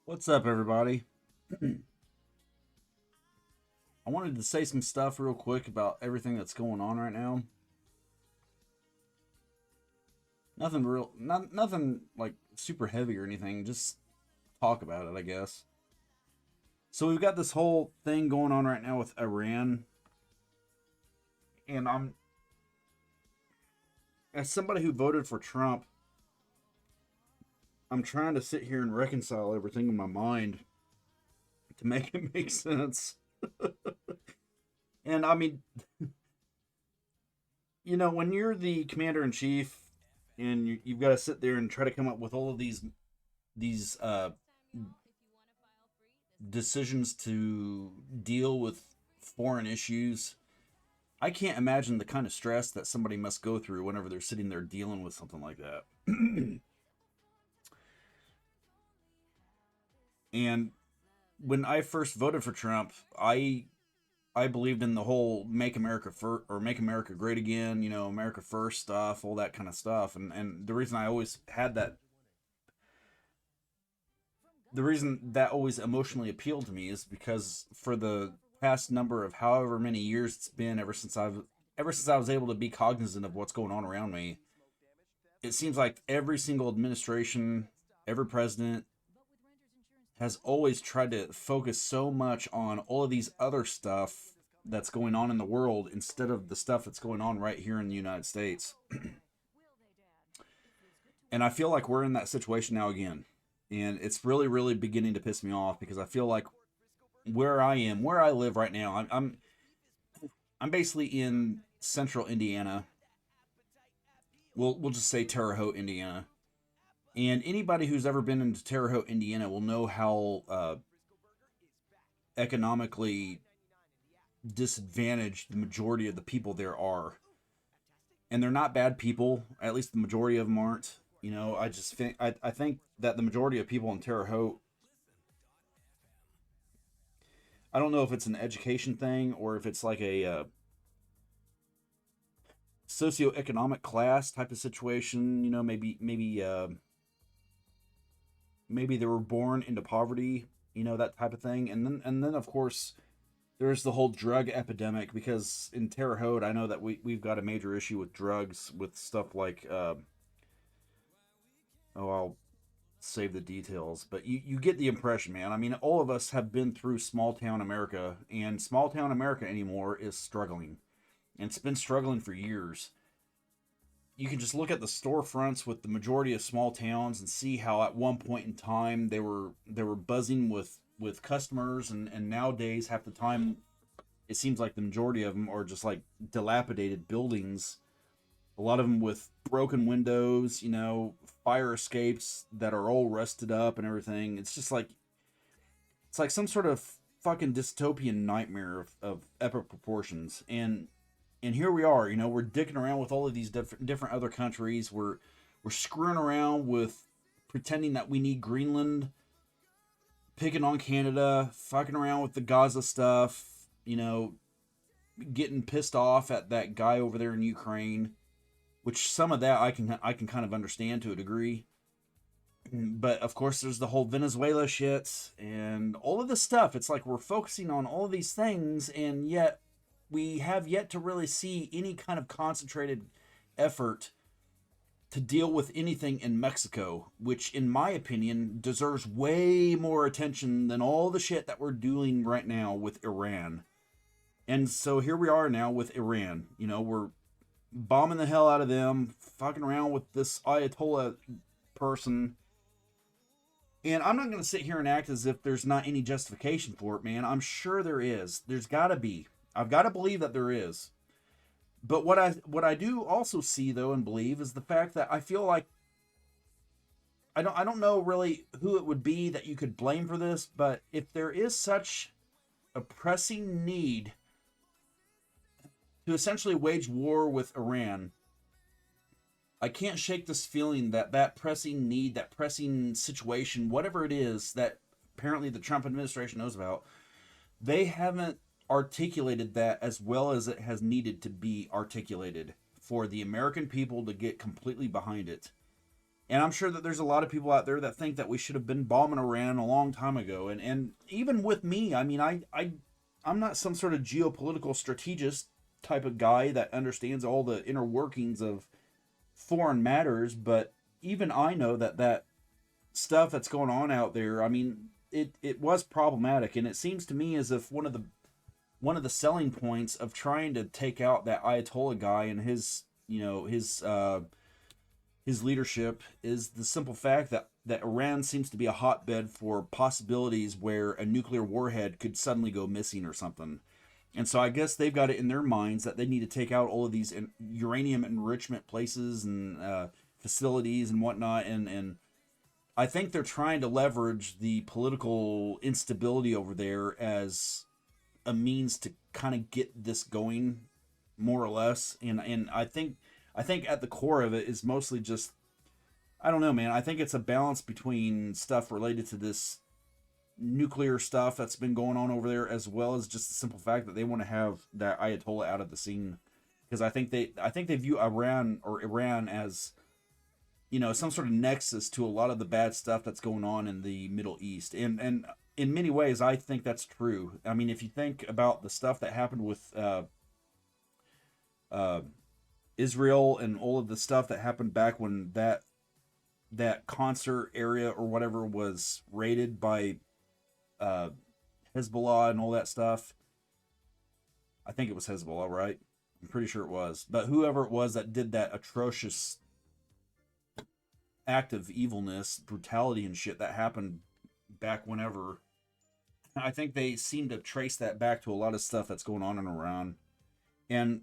What's up, everybody? I wanted to say some stuff real quick about everything that's going on right now. Nothing like super heavy or anything. Just talk about it, I guess. So we've got this whole thing going on right now with Iran, and as somebody who voted for Trump, I'm trying to sit here and reconcile everything in my mind to make it make sense. And I mean, when you're the commander in chief and you've got to sit there and try to come up with all of these decisions to deal with foreign issues. I can't imagine the kind of stress that somebody must go through whenever they're sitting there dealing with something like that. And when I first voted for Trump, I believed in the whole "Make America First" or "Make America Great Again," America First stuff, all that kind of stuff. And the reason I always had that, the reason that always emotionally appealed to me is because for the past number of however many years it's been ever since I was able to be cognizant of what's going on around me, it seems like every single administration, every president has always tried to focus so much on all of these other stuff that's going on in the world instead of the stuff that's going on right here in the United States. And I feel like we're in that situation now again. And it's really, really beginning to piss me off because I feel like where I live right now, I'm basically in central Indiana. We'll just say Terre Haute, Indiana. And anybody who's ever been into Terre Haute, Indiana, will know how economically disadvantaged the majority of the people there are. And they're not bad people. At least the majority of them aren't. I think that the majority of people in Terre Haute, I don't know if it's an education thing or if it's like a socioeconomic class type of situation. Maybe they were born into poverty, that type of thing. And then of course there's the whole drug epidemic because in Terre Haute, I know that we've got a major issue with drugs, with stuff like I'll save the details, but you get the impression, man. I mean, all of us have been through small town America, and small town America anymore is struggling, and it's been struggling for years. You can just look at the storefronts with the majority of small towns and see how at one point in time they were buzzing with customers, and nowadays half the time it seems like the majority of them are just like dilapidated buildings, a lot of them with broken windows, fire escapes that are all rusted up and everything. It's like some sort of fucking dystopian nightmare of epic proportions. And here we are, we're dicking around with all of these different other countries. We're screwing around with pretending that we need Greenland, picking on Canada, fucking around with the Gaza stuff, getting pissed off at that guy over there in Ukraine, which some of that I can kind of understand to a degree. But of course there's the whole Venezuela shit and all of this stuff. It's like we're focusing on all of these things, and yet we have yet to really see any kind of concentrated effort to deal with anything in Mexico, which in my opinion deserves way more attention than all the shit that we're doing right now with Iran. And so here we are now with Iran. We're bombing the hell out of them, fucking around with this Ayatollah person. And I'm not going to sit here and act as if there's not any justification for it, man. I'm sure there is. There's got to be. I've got to believe that there is. But what I do also see though and believe is the fact that I feel like I don't know really who it would be that you could blame for this, but if there is such a pressing need to essentially wage war with Iran, I can't shake this feeling that that pressing need, that pressing situation, whatever it is that apparently the Trump administration knows about, they haven't articulated that as well as it has needed to be articulated for the American people to get completely behind it. And I'm sure that there's a lot of people out there that think that we should have been bombing Iran a long time ago. And even with me, I mean, I'm not some sort of geopolitical strategist type of guy that understands all the inner workings of foreign matters, but even I know that stuff that's going on out there, I mean, it was problematic, and it seems to me as if one of the selling points of trying to take out that Ayatollah guy and his leadership is the simple fact that Iran seems to be a hotbed for possibilities where a nuclear warhead could suddenly go missing or something. And so I guess they've got it in their minds that they need to take out all of these uranium enrichment places and facilities and whatnot. And I think they're trying to leverage the political instability over there as a means to kind of get this going, more or less. And I think at the core of it is mostly just, I don't know, man. I think it's a balance between stuff related to this nuclear stuff that's been going on over there, as well as just the simple fact that they want to have that Ayatollah out of the scene, because I think they view Iran as, some sort of nexus to a lot of the bad stuff that's going on in the Middle East. And in many ways I think that's true. I mean, if you think about the stuff that happened with uh, Israel and all of the stuff that happened back when that concert area or whatever was raided by uh, Hezbollah and all that stuff. I think it was Hezbollah, right? I'm pretty sure it was. But whoever it was that did that atrocious act of evilness, brutality, and shit that happened back whenever, I think they seem to trace that back to a lot of stuff that's going on in Iran. And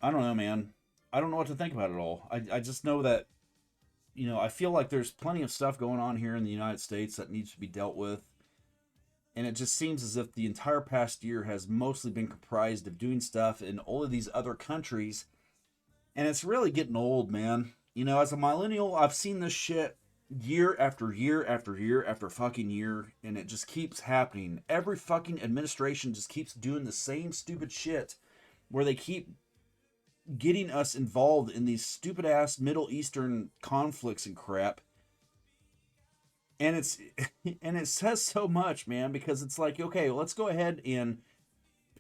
I don't know, man. I don't know what to think about it all. I just know that, I feel like there's plenty of stuff going on here in the United States that needs to be dealt with. And it just seems as if the entire past year has mostly been comprised of doing stuff in all of these other countries. And it's really getting old, man. As a millennial, I've seen this shit year after year after year after fucking year, and it just keeps happening. Every fucking administration just keeps doing the same stupid shit where they keep getting us involved in these stupid ass Middle Eastern conflicts and crap. And it's and it says so much, man, because it's like, okay, well, let's go ahead and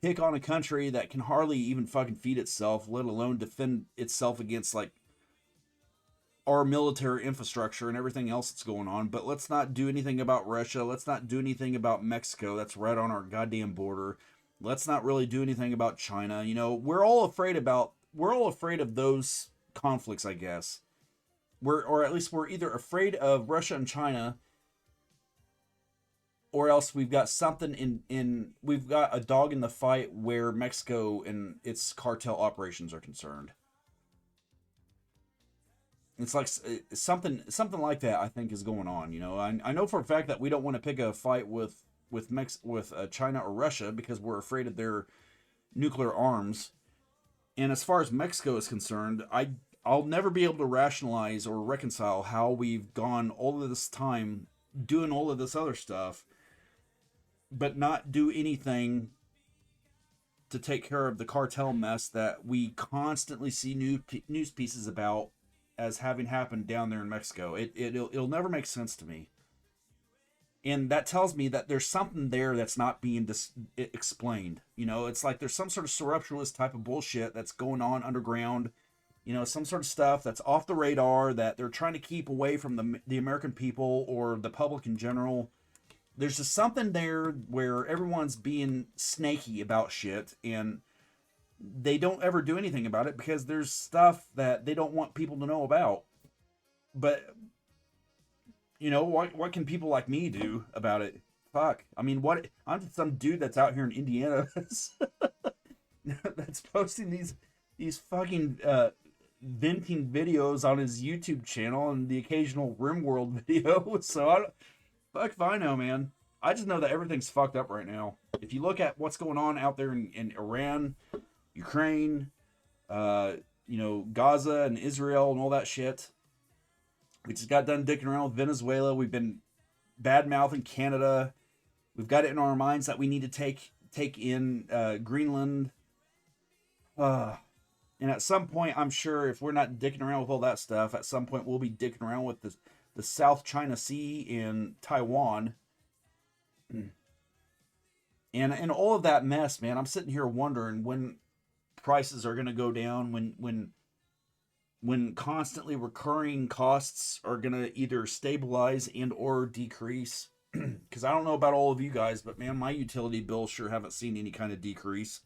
pick on a country that can hardly even fucking feed itself, let alone defend itself against like our military infrastructure and everything else that's going on. But let's not do anything about Russia. Let's not do anything about Mexico. That's right on our goddamn border. Let's not really do anything about China. We're all afraid of those conflicts, I guess. Or at least we're either afraid of Russia and China, or else we've got something we've got a dog in the fight where Mexico and its cartel operations are concerned. It's like something like that. I think is going on. I know for a fact that we don't want to pick a fight with China or Russia because we're afraid of their nuclear arms. And as far as Mexico is concerned, I'll never be able to rationalize or reconcile how we've gone all of this time doing all of this other stuff, but not do anything to take care of the cartel mess that we constantly see news pieces about as having happened down there in Mexico. It'll never make sense to me. And that tells me that there's something there that's not being explained. It's like there's some sort of surreptitious type of bullshit that's going on underground. Some sort of stuff that's off the radar that they're trying to keep away from the American people or the public in general. There's just something there where everyone's being snaky about shit, and they don't ever do anything about it because there's stuff that they don't want people to know about. But what can people like me do about it? Fuck. I mean, what? I'm just some dude that's out here in Indiana that's posting these fucking venting videos on his YouTube channel and the occasional RimWorld video. So fuck if I know, man. I just know that everything's fucked up right now. If you look at what's going on out there in Iran, Ukraine, Gaza and Israel and all that shit. We just got done dicking around with Venezuela. We've been bad mouthing Canada. We've got it in our minds that we need to take in Greenland. And at some point, I'm sure if we're not dicking around with all that stuff, at some point we'll be dicking around with the South China Sea and Taiwan and all of that mess, man. I'm sitting here wondering when prices are going to go down, when constantly recurring costs are going to either stabilize and or decrease. Because I don't know about all of you guys, but man, my utility bills sure haven't seen any kind of decrease.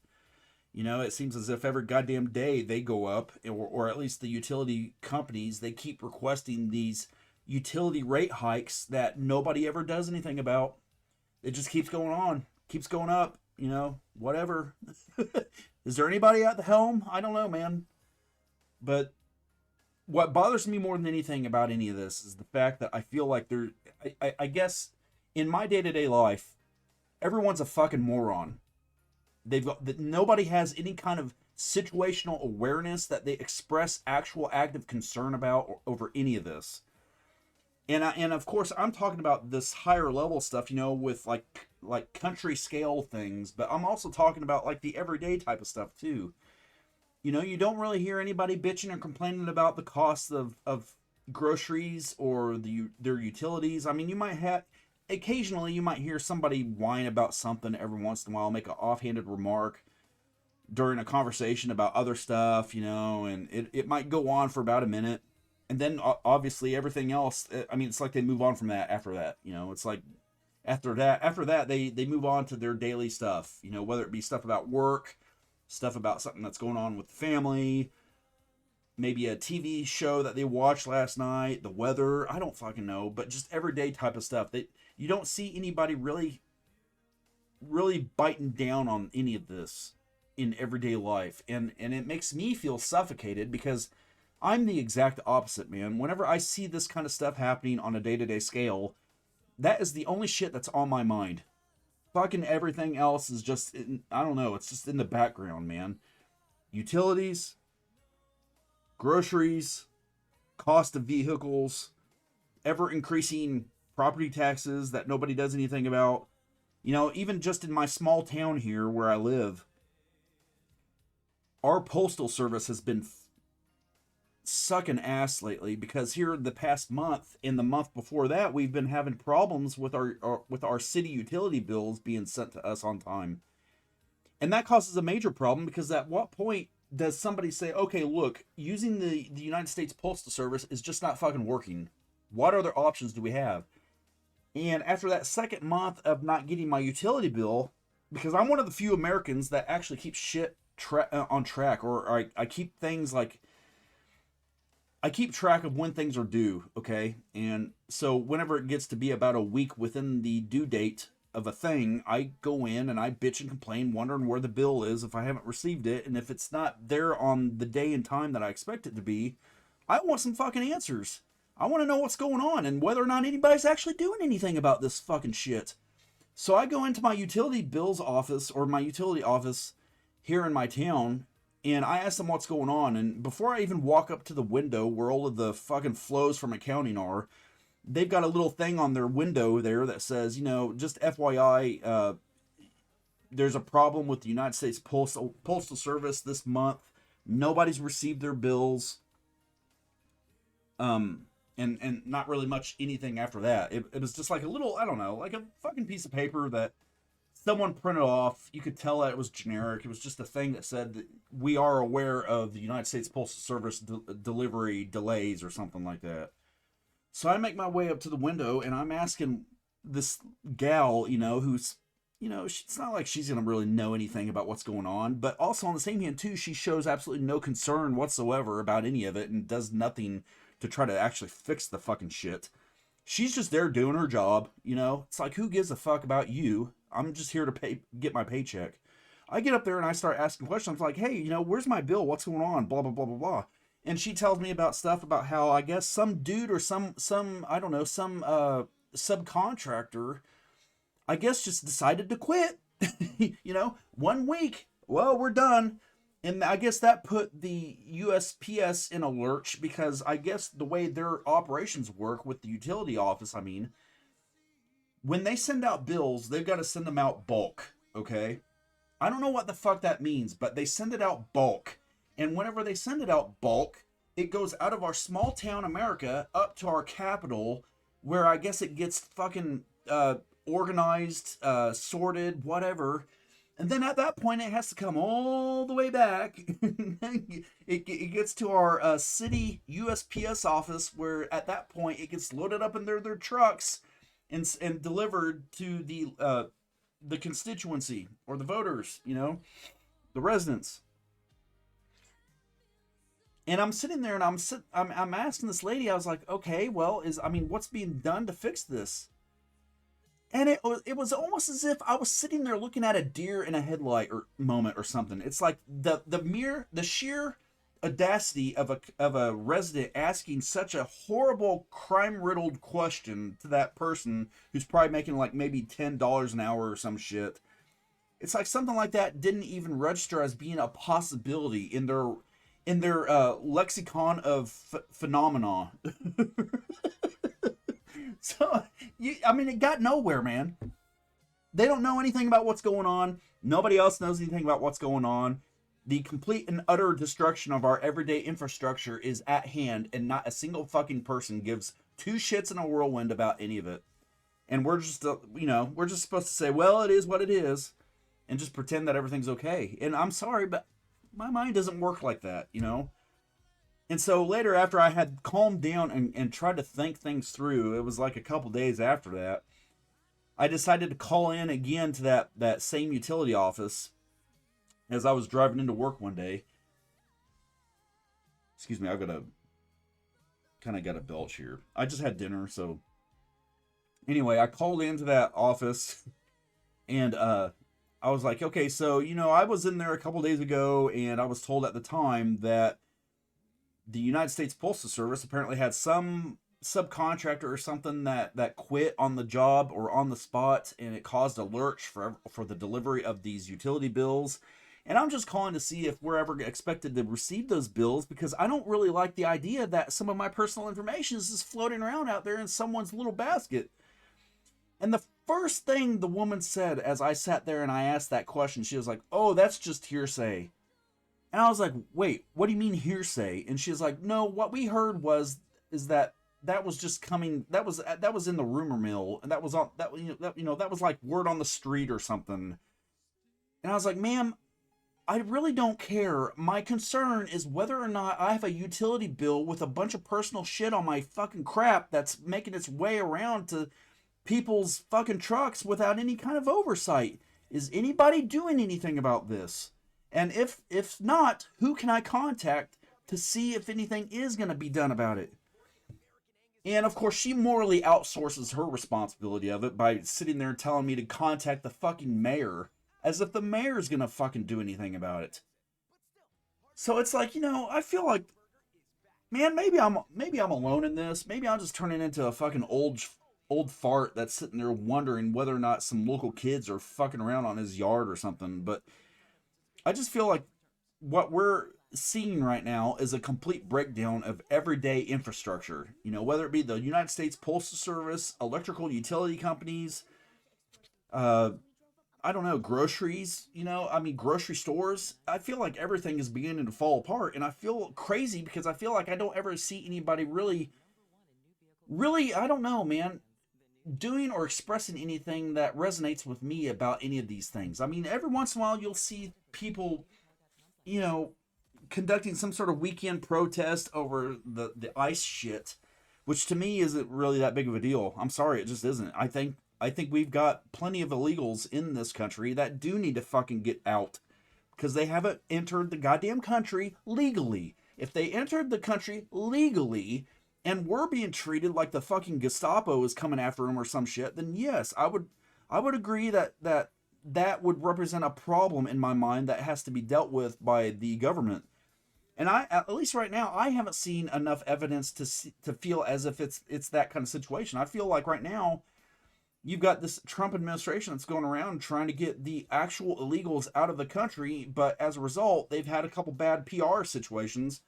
You know, it seems as if every goddamn day they go up, or at least the utility companies, they keep requesting these utility rate hikes that nobody ever does anything about. It just keeps going on, keeps going up, you know, whatever. Is there anybody at the helm? I don't know, man. But what bothers me more than anything about any of this is the fact that I feel like I guess in my day to day life, everyone's a fucking moron. They've got that nobody has any kind of situational awareness that they express actual active concern about or, over any of this. And of course I'm talking about this higher level stuff, you know, with like country scale things, but I'm also talking about like the everyday type of stuff too. You know, you don't really hear anybody bitching or complaining about the cost of groceries or their utilities. I mean, you might have occasionally you might hear somebody whine about something every once in a while, make an offhanded remark during a conversation about other stuff, you know, and it might go on for about a minute. And then obviously everything else, I mean, it's like they move on from that after that, you know, it's like after that they move on to their daily stuff, you know, whether it be stuff about work, stuff about something that's going on with the family, maybe a TV show that they watched last night, the weather, I don't fucking know, but just everyday type of stuff. That you don't see anybody really biting down on any of this in everyday life. And it makes me feel suffocated because I'm the exact opposite, man. Whenever I see this kind of stuff happening on a day-to-day scale, that is the only shit that's on my mind. Fucking everything else is just I don't know, it's just in the background, man. Utilities, groceries, cost of vehicles, ever increasing property taxes that nobody does anything about. You know, even just in my small town here where I live, our postal service has been sucking ass lately because here the past month and the month before that we've been having problems with our city utility bills being sent to us on time. And that causes a major problem because at what point does somebody say, okay, look, using the United States Postal Service is just not fucking working. What other options do we have? And after that second month of not getting my utility bill, because I'm one of the few Americans that actually keep shit on track, or I keep things like I keep track of when things are due, okay? And so whenever it gets to be about a week within the due date of a thing, I go in and I bitch and complain, wondering where the bill is if I haven't received it. And if it's not there on the day and time that I expect it to be, I want some fucking answers. I want to know what's going on and whether or not anybody's actually doing anything about this fucking shit. So I go into my utility bills office or my utility office here in my town and I ask them what's going on. And before I even walk up to the window where all of the fucking flows from accounting are, they've got a little thing on their window there that says, you know, just FYI, there's a problem with the United States Postal Service this month. Nobody's received their bills. And not really much anything after that. It was just like a little, I don't know, like a fucking piece of paper that someone printed off. You could tell that it was generic. It was just a thing that said that we are aware of the United States Postal Service delivery delays or something like that. So I make my way up to the window and I'm asking this gal, you know, who's, you know, it's not like she's going to really know anything about what's going on. But also on the same hand, too, she shows absolutely no concern whatsoever about any of it and does nothing to try to actually fix the fucking shit. She's just there doing her job, you know? It's like, who gives a fuck about you? I'm just here to get my paycheck. I get up there and I start asking questions like, hey, you know, where's my bill? What's going on? Blah, blah, blah, blah, blah. And she tells me about stuff about how I guess some dude or some I don't know, some subcontractor I guess just decided to quit. You know, 1 week. Well, we're done. And I guess that put the USPS in a lurch because I guess the way their operations work with the utility office, I mean, when they send out bills, they've got to send them out bulk, okay? I don't know what the fuck that means, but they send it out bulk. And whenever they send it out bulk, it goes out of our small town America up to our capital, where I guess it gets fucking organized, sorted, whatever. And then at that point, it has to come all the way back. It gets to our city USPS office, where at that point it gets loaded up in their trucks and delivered to the constituency or the voters, the residents. And I'm sitting there and I'm asking this lady. I was like, okay, well, what's being done to fix this? And it was almost as if I was sitting there looking at a deer in a headlight or moment or something. It's like the sheer audacity of a resident asking such a horrible crime riddled question to that person who's probably making like maybe $10 an hour or some shit. It's like something like that didn't even register as being a possibility in their lexicon of phenomena. So it got nowhere, man. They don't know anything about what's going on. Nobody else knows anything about what's going on. The complete and utter destruction of our everyday infrastructure is at hand, and not a single fucking person gives two shits in a whirlwind about any of it. And we're just supposed to say, well, it is what it is, and just pretend that everything's okay. And I'm sorry, but my mind doesn't work like that. And so later, after I had calmed down and tried to think things through, it was like a couple days after that, I decided to call in again to that same utility office as I was driving into work one day. Excuse me, I've got a belch here. I just had dinner, so anyway, I called into that office and I was like, okay, so I was in there a couple days ago, and I was told at the time that the United States Postal Service apparently had some subcontractor or something that quit on the job or on the spot, and it caused a lurch for the delivery of these utility bills. And I'm just calling to see if we're ever expected to receive those bills, because I don't really like the idea that some of my personal information is just floating around out there in someone's little basket. And the first thing the woman said as I sat there and I asked that question, she was like, "Oh, that's just hearsay." And I was like, "Wait, what do you mean hearsay?" And she's like, "No, what we heard is that was just coming. That was in the rumor mill, and that was on that was like word on the street or something." And I was like, "Ma'am, I really don't care. My concern is whether or not I have a utility bill with a bunch of personal shit on my fucking crap that's making its way around to people's fucking trucks without any kind of oversight. Is anybody doing anything about this? And if not, who can I contact to see if anything is going to be done about it?" And of course, she morally outsources her responsibility of it by sitting there telling me to contact the fucking mayor, as if the mayor's going to fucking do anything about it. So it's like, I feel like, man, maybe I'm alone in this. Maybe I'm just turning into a fucking old fart that's sitting there wondering whether or not some local kids are fucking around on his yard or something. But I just feel like what we're seeing right now is a complete breakdown of everyday infrastructure. Whether it be the United States Postal Service, electrical utility companies, uh, I don't know, groceries, grocery stores. I feel like everything is beginning to fall apart, and I feel crazy because I feel like I don't ever see anybody really, really, I don't know, man, doing or expressing anything that resonates with me about any of these things. Every once in a while you'll see people, you know, conducting some sort of weekend protest over the ice shit, which to me isn't really that big of a deal. I'm sorry, it just isn't. I think we've got plenty of illegals in this country that do need to fucking get out because they haven't entered the goddamn country legally. If they entered the country legally and were being treated like the fucking Gestapo is coming after them or some shit, then yes, I would agree that would represent a problem in my mind that has to be dealt with by the government. And at least right now, I haven't seen enough evidence to feel as if it's that kind of situation. I feel like right now you've got this Trump administration that's going around trying to get the actual illegals out of the country, but as a result, they've had a couple bad PR situations,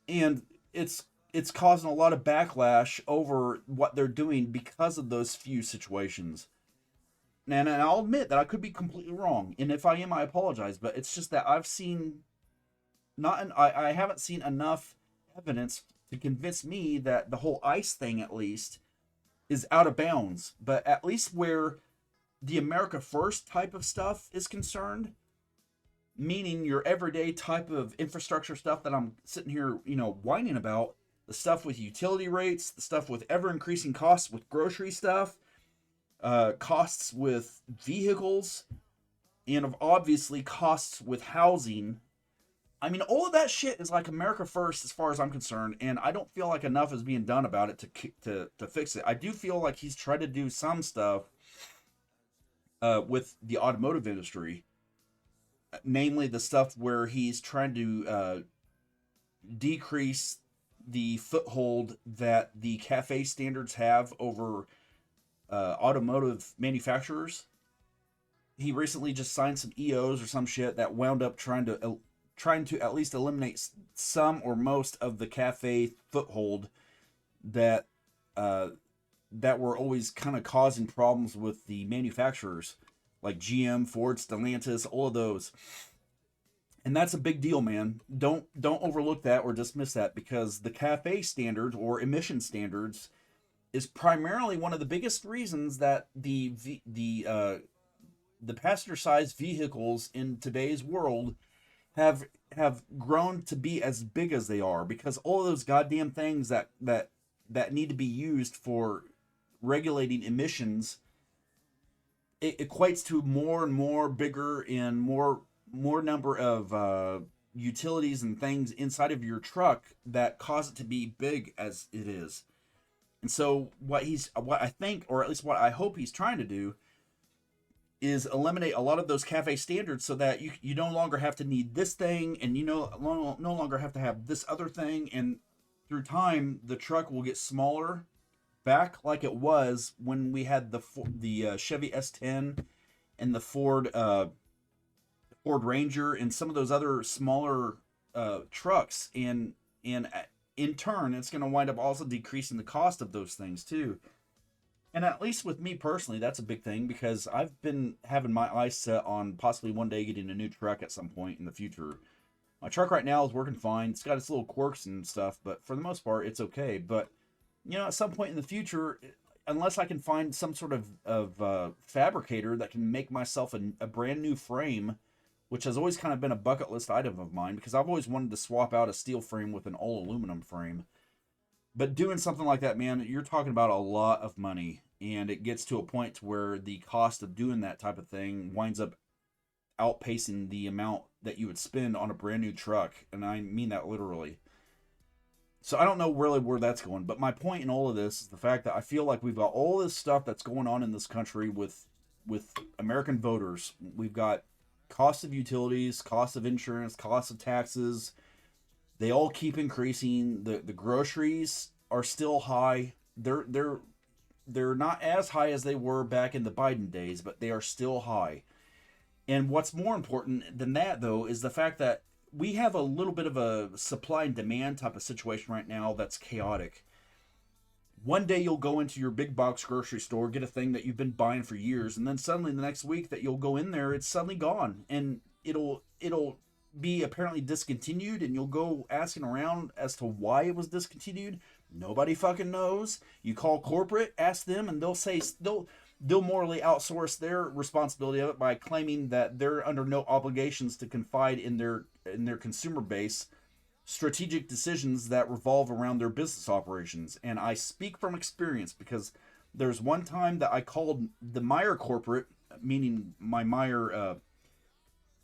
and it's causing a lot of backlash over what they're doing because of those few situations. And I'll admit that I could be completely wrong, and if I am, I apologize. But it's just that I've seen I haven't seen enough evidence to convince me that the whole ice thing, at least, is out of bounds. But at least where the America First type of stuff is concerned, meaning your everyday type of infrastructure stuff that I'm sitting here, whining about, the stuff with utility rates, the stuff with ever increasing costs with grocery stuff, costs with vehicles, and of obviously costs with housing. I mean, all of that shit is like America First as far as I'm concerned, and I don't feel like enough is being done about it to fix it. I do feel like he's tried to do some stuff with the automotive industry, namely the stuff where he's trying to decrease the foothold that the cafe standards have over automotive manufacturers. He recently just signed some EOs or some shit that wound up trying to at least eliminate some or most of the cafe foothold that uh, that were always kind of causing problems with the manufacturers like GM, Ford, Stellantis, all of those. And that's a big deal, man. Don't overlook that or dismiss that, because the cafe standards or emission standards is primarily one of the biggest reasons that the passenger sized vehicles in today's world have have grown to be as big as they are, because all of those goddamn things that need to be used for regulating emissions, it equates to more and more bigger and more number of utilities and things inside of your truck that cause it to be big as it is. And so what I think, or at least what I hope he's trying to do, is eliminate a lot of those cafe standards so that you no longer have to need this thing, and no longer have to have this other thing, and through time the truck will get smaller, back like it was when we had the Chevy S10 and the Ford Ranger and some of those other smaller trucks, and in turn it's going to wind up also decreasing the cost of those things too. And at least with me personally, that's a big thing, because I've been having my eyes set on possibly one day getting a new truck at some point in the future. My truck right now is working fine. It's got its little quirks and stuff, but for the most part, it's okay. But at some point in the future, unless I can find some sort of fabricator that can make myself a brand new frame, which has always kind of been a bucket list item of mine, because I've always wanted to swap out a steel frame with an all aluminum frame. But doing something like that, man, you're talking about a lot of money, and it gets to a point where the cost of doing that type of thing winds up outpacing the amount that you would spend on a brand new truck, and I mean that literally. So I don't know really where that's going, but my point in all of this is the fact that I feel like we've got all this stuff that's going on in this country with American voters. We've got cost of utilities, cost of insurance, cost of taxes. They all keep increasing. The groceries are still high. They're not as high as they were back in the Biden days, but they are still high. And what's more important than that, though, is the fact that we have a little bit of a supply and demand type of situation right now that's chaotic. One day you'll go into your big box grocery store, get a thing that you've been buying for years, and then suddenly the next week that you'll go in there, it's suddenly gone, and it'll be apparently discontinued, and you'll go asking around as to why it was discontinued. Nobody fucking knows. You call corporate, ask them, and they'll morally outsource their responsibility of it by claiming that they're under no obligations to confide in their consumer base strategic decisions that revolve around their business operations. And I speak from experience, because there's one time that I called the Meyer corporate, meaning my Meyer.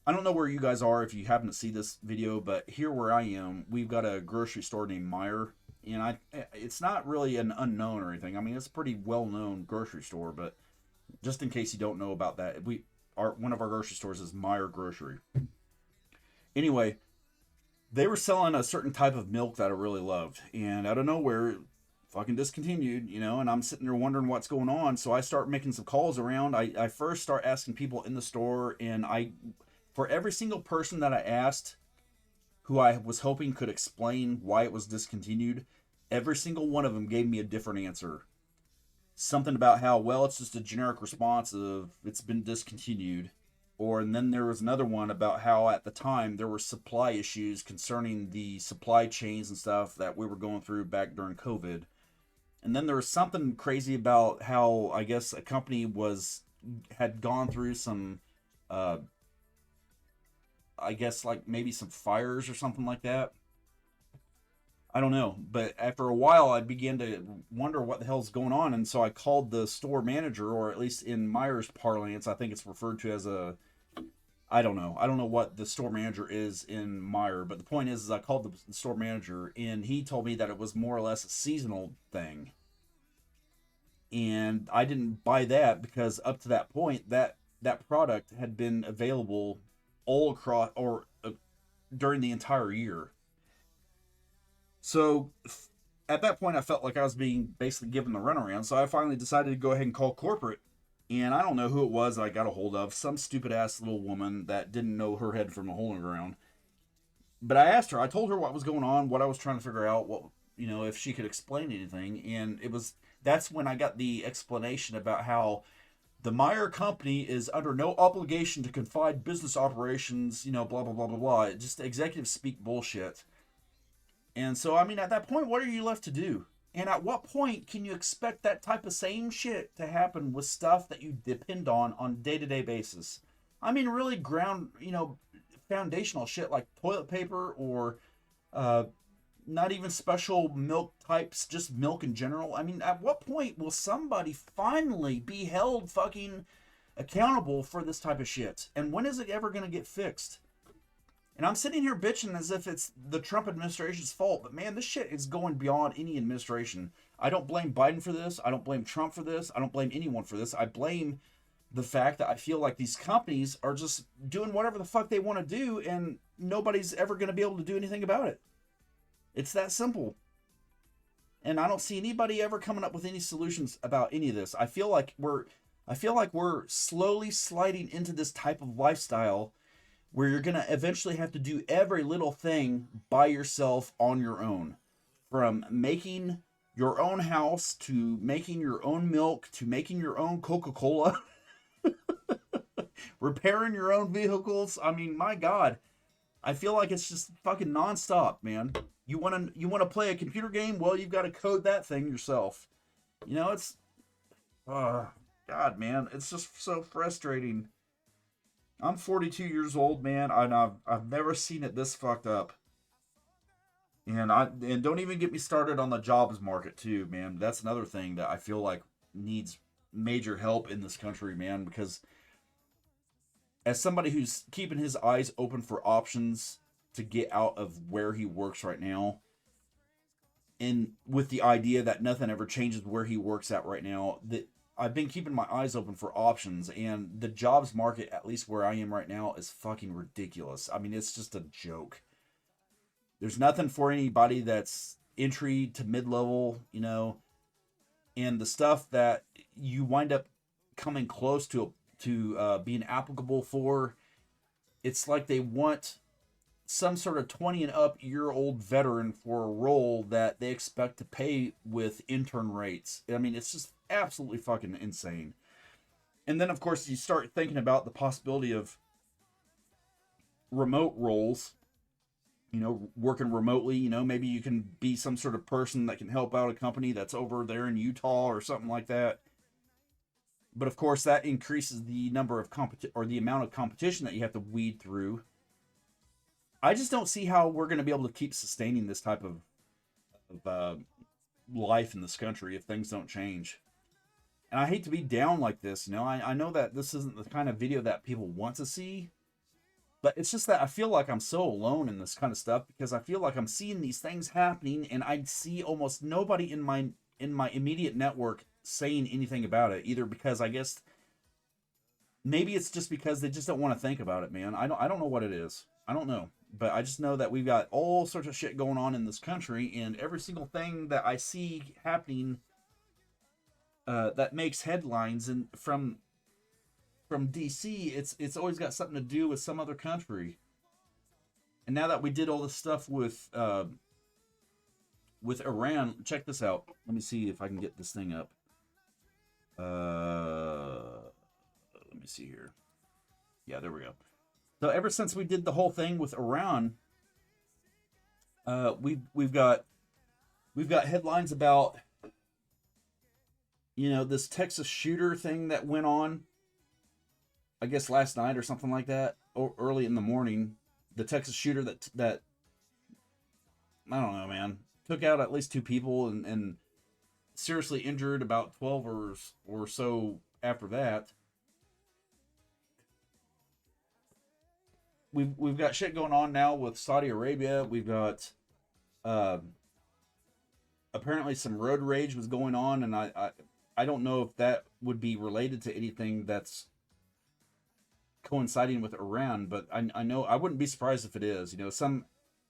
I don't know where you guys are if you happen to see this video, but here where I am, we've got a grocery store named Meyer, and it's not really an unknown or anything. I mean, it's a pretty well known grocery store, but just in case you don't know about that, one of our grocery stores is Meyer Grocery. Anyway, they were selling a certain type of milk that I really loved, and out of nowhere, fucking discontinued, and I'm sitting there wondering what's going on. So I start making some calls around. I first start asking people in the store, and for every single person that I asked, who I was hoping could explain why it was discontinued, every single one of them gave me a different answer. Something about how, well, it's just a generic response of it's been discontinued, And then there was another one about how at the time there were supply issues concerning the supply chains and stuff that we were going through back during COVID. And then there was something crazy about how I guess a company had gone through some, uh, I guess like maybe some fires or something like that. I don't know, but after a while, I began to wonder what the hell's going on, and so I called the store manager, or at least in Myers parlance, I think it's referred to as a. I don't know. I don't know what the store manager is in Meyer, but the point is I called the store manager, and he told me that it was more or less a seasonal thing, and I didn't buy that because up to that point, that product had been available all across or during the entire year. So at that point, I felt like I was being basically given the runaround. So I finally decided to go ahead and call corporate. And I don't know who it was that I got a hold of. Some stupid ass little woman that didn't know her head from a hole in the ground. But I asked her, I told her what was going on, what I was trying to figure out, what, if she could explain anything. And that's when I got the explanation about how the Meyer company is under no obligation to confide business operations, blah, blah, blah, blah, blah. Just executive speak bullshit. And so, I mean, at that point, what are you left to do? And at what point can you expect that type of same shit to happen with stuff that you depend on a day-to-day basis? I mean, really foundational shit like toilet paper or uh, not even special milk types, just milk in general. I mean, at what point will somebody finally be held fucking accountable for this type of shit? And when is it ever going to get fixed? And I'm sitting here bitching as if it's the Trump administration's fault, but man, this shit is going beyond any administration. I don't blame Biden for this. I don't blame Trump for this. I don't blame anyone for this. I blame the fact that I feel like these companies are just doing whatever the fuck they want to do, and nobody's ever going to be able to do anything about it. It's that simple. And I don't see anybody ever coming up with any solutions about any of this. I feel like we're slowly sliding into this type of lifestyle where you're going to eventually have to do every little thing by yourself on your own. From making your own house, to making your own milk, to making your own Coca-Cola, repairing your own vehicles. I mean, my God, I feel like it's just fucking nonstop, man. You want to play a computer game? Well, you've got to code that thing yourself. It's God, man, it's just so frustrating. I'm 42 years old, man, and I've never seen it this fucked up. And don't even get me started on the jobs market too, man. That's another thing that I feel like needs major help in this country, man, because as somebody who's keeping his eyes open for options to get out of where he works right now, and with the idea that nothing ever changes where he works at right now, that I've been keeping my eyes open for options, and the jobs market, at least where I am right now, is fucking ridiculous. I mean, it's just a joke. There's nothing for anybody that's entry to mid-level, and the stuff that you wind up coming close to being applicable for, it's like they want some sort of 20 and up year old veteran for a role that they expect to pay with intern rates. I mean, it's just absolutely fucking insane. And then, of course, you start thinking about the possibility of remote roles, working remotely. Maybe you can be some sort of person that can help out a company that's over there in Utah or something like that. But of course, that increases the number of or the amount of competition that you have to weed through. I just don't see how we're going to be able to keep sustaining this type of life in this country if things don't change. And I hate to be down like this, I know that this isn't the kind of video that people want to see, but it's just that I feel like I'm so alone in this kind of stuff because I feel like I'm seeing these things happening and I see almost nobody in my immediate network saying anything about it, either because I guess maybe it's just because they just don't want to think about it, man. I don't know what it is. I don't know. But I just know that we've got all sorts of shit going on in this country, and every single thing that I see happening that makes headlines and from DC, it's always got something to do with some other country. And now that we did all this stuff with Iran, check this out. Let me see if I can get this thing up. Let me see here. Yeah, there we go. So ever since we did the whole thing with Iran, we've got headlines about this Texas shooter thing that went on. I guess last night or something like that, or early in the morning. The Texas shooter that I don't know, man, took out at least two people and seriously injured about 12 or so after that. We've got shit going on now with Saudi Arabia. We've got uh, apparently some road rage was going on, and I don't know if that would be related to anything that's coinciding with Iran, but I know I wouldn't be surprised if it is.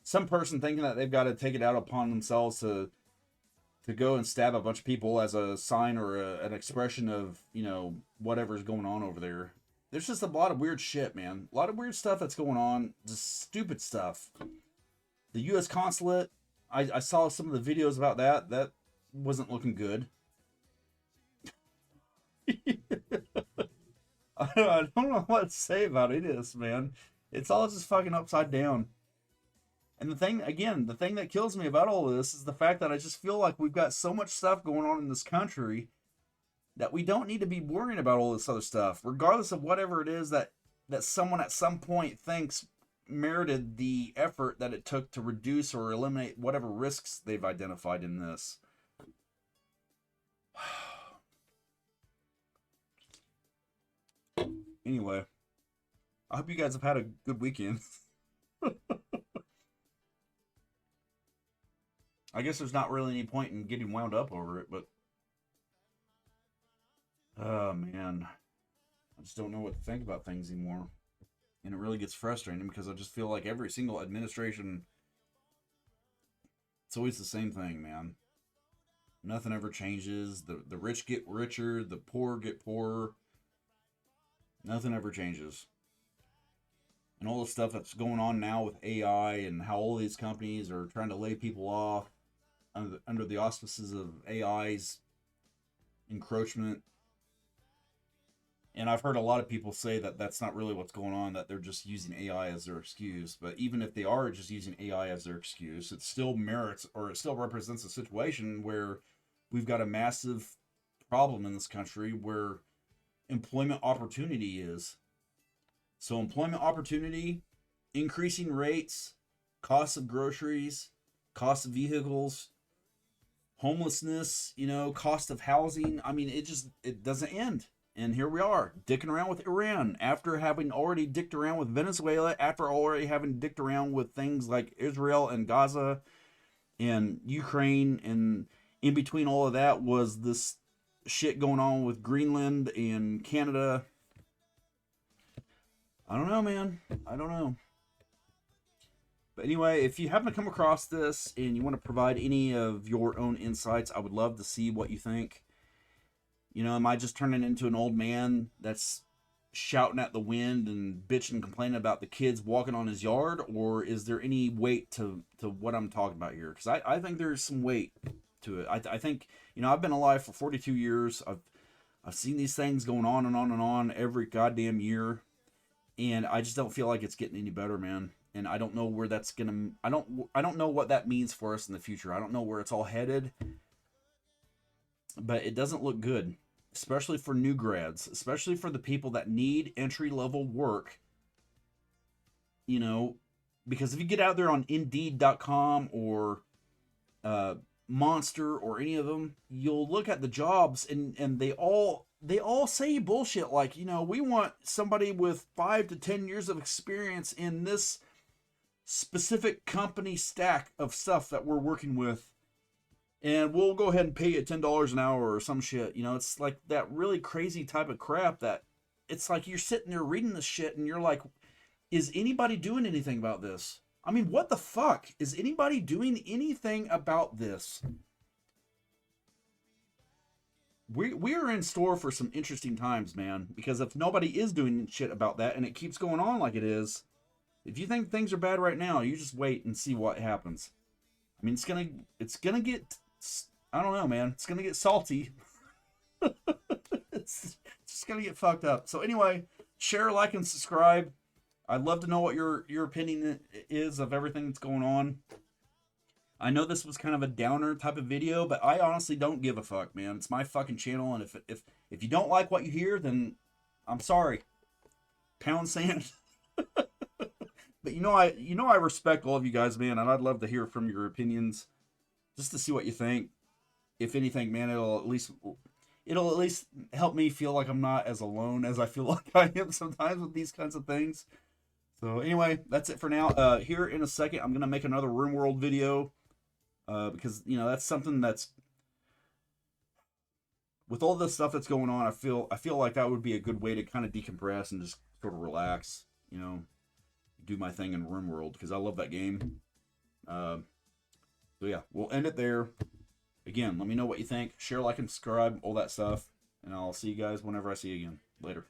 Some person thinking that they've got to take it out upon themselves to go and stab a bunch of people as a sign or an expression of whatever's going on over there. There's just a lot of weird shit, man. A lot of weird stuff that's going on. Just stupid stuff. The U.S. consulate. I saw some of the videos about that. That wasn't looking good. I don't know what to say about it is, man. It's all just fucking upside down. And the thing, again, the thing that kills me about all of this is the fact that I just feel like we've got so much stuff going on in this country that we don't need to be worrying about all this other stuff, regardless of whatever it is that someone at some point thinks merited the effort that it took to reduce or eliminate whatever risks they've identified in this. Anyway, I hope you guys have had a good weekend. I guess there's not really any point in getting wound up over it, but oh man, I just don't know what to think about things anymore. And it really gets frustrating because I just feel like every single administration, it's always the same thing, man. Nothing ever changes. The rich get richer, the poor get poorer. Nothing ever changes. And all the stuff that's going on now with AI and how all these companies are trying to lay people off under the auspices of AI's encroachment. And I've heard a lot of people say that that's not really what's going on, that they're just using AI as their excuse. But even if they are just using AI as their excuse, it still merits, or it still represents a situation where we've got a massive problem in this country where employment opportunity is. So employment opportunity, increasing rates, cost of groceries, cost of vehicles, homelessness, cost of housing. I mean, it doesn't end. And here we are, dicking around with Iran after having already dicked around with Venezuela, after already having dicked around with things like Israel and Gaza and Ukraine. And in between all of that was this shit going on with Greenland and Canada. I don't know, man. I don't know. But anyway, if you happen to come across this and you want to provide any of your own insights, I would love to see what you think. Am I just turning into an old man that's shouting at the wind and bitching and complaining about the kids walking on his yard? Or is there any weight to what I'm talking about here? Because I think there's some weight to it. I think, I've been alive for 42 years. I've seen these things going on and on and on every goddamn year. And I just don't feel like it's getting any better, man. And I don't know where that's gonna. I don't know what that means for us in the future. I don't know where it's all headed. But it doesn't look good, especially for new grads, especially for the people that need entry level work. Because if you get out there on Indeed.com or Monster or any of them, you'll look at the jobs and they all say bullshit like, we want somebody with 5 to 10 years of experience in this specific company stack of stuff that we're working with, and we'll go ahead and pay you $10 an hour or some shit. It's like that really crazy type of crap that it's like you're sitting there reading this shit and you're like, is anybody doing anything about this? I mean, what the fuck? Is anybody doing anything about this? We are in store for some interesting times, man, because if nobody is doing shit about that and it keeps going on like it is, if you think things are bad right now, you just wait and see what happens. I mean, it's gonna get, I don't know, man. It's gonna get salty. It's just gonna get fucked up. So anyway, share, like, and subscribe. I'd love to know what your opinion is of everything that's going on. I know this was kind of a downer type of video, but I honestly don't give a fuck, man. It's my fucking channel, and if you don't like what you hear, then I'm sorry. Pound sand. But I respect all of you guys, man, and I'd love to hear from your opinions, just to see what you think. If anything, man, it'll at least help me feel like I'm not as alone as I feel like I am sometimes with these kinds of things. So anyway, that's it for now. Here in a second, I'm gonna make another RimWorld video, because that's something that's, with all this stuff that's going on. I feel like that would be a good way to kind of decompress and just sort of relax. Do my thing in RimWorld because I love that game. Uh, so yeah, we'll end it there. Again, let me know what you think. Share, like, and subscribe, all that stuff, and I'll see you guys whenever I see you again. Later.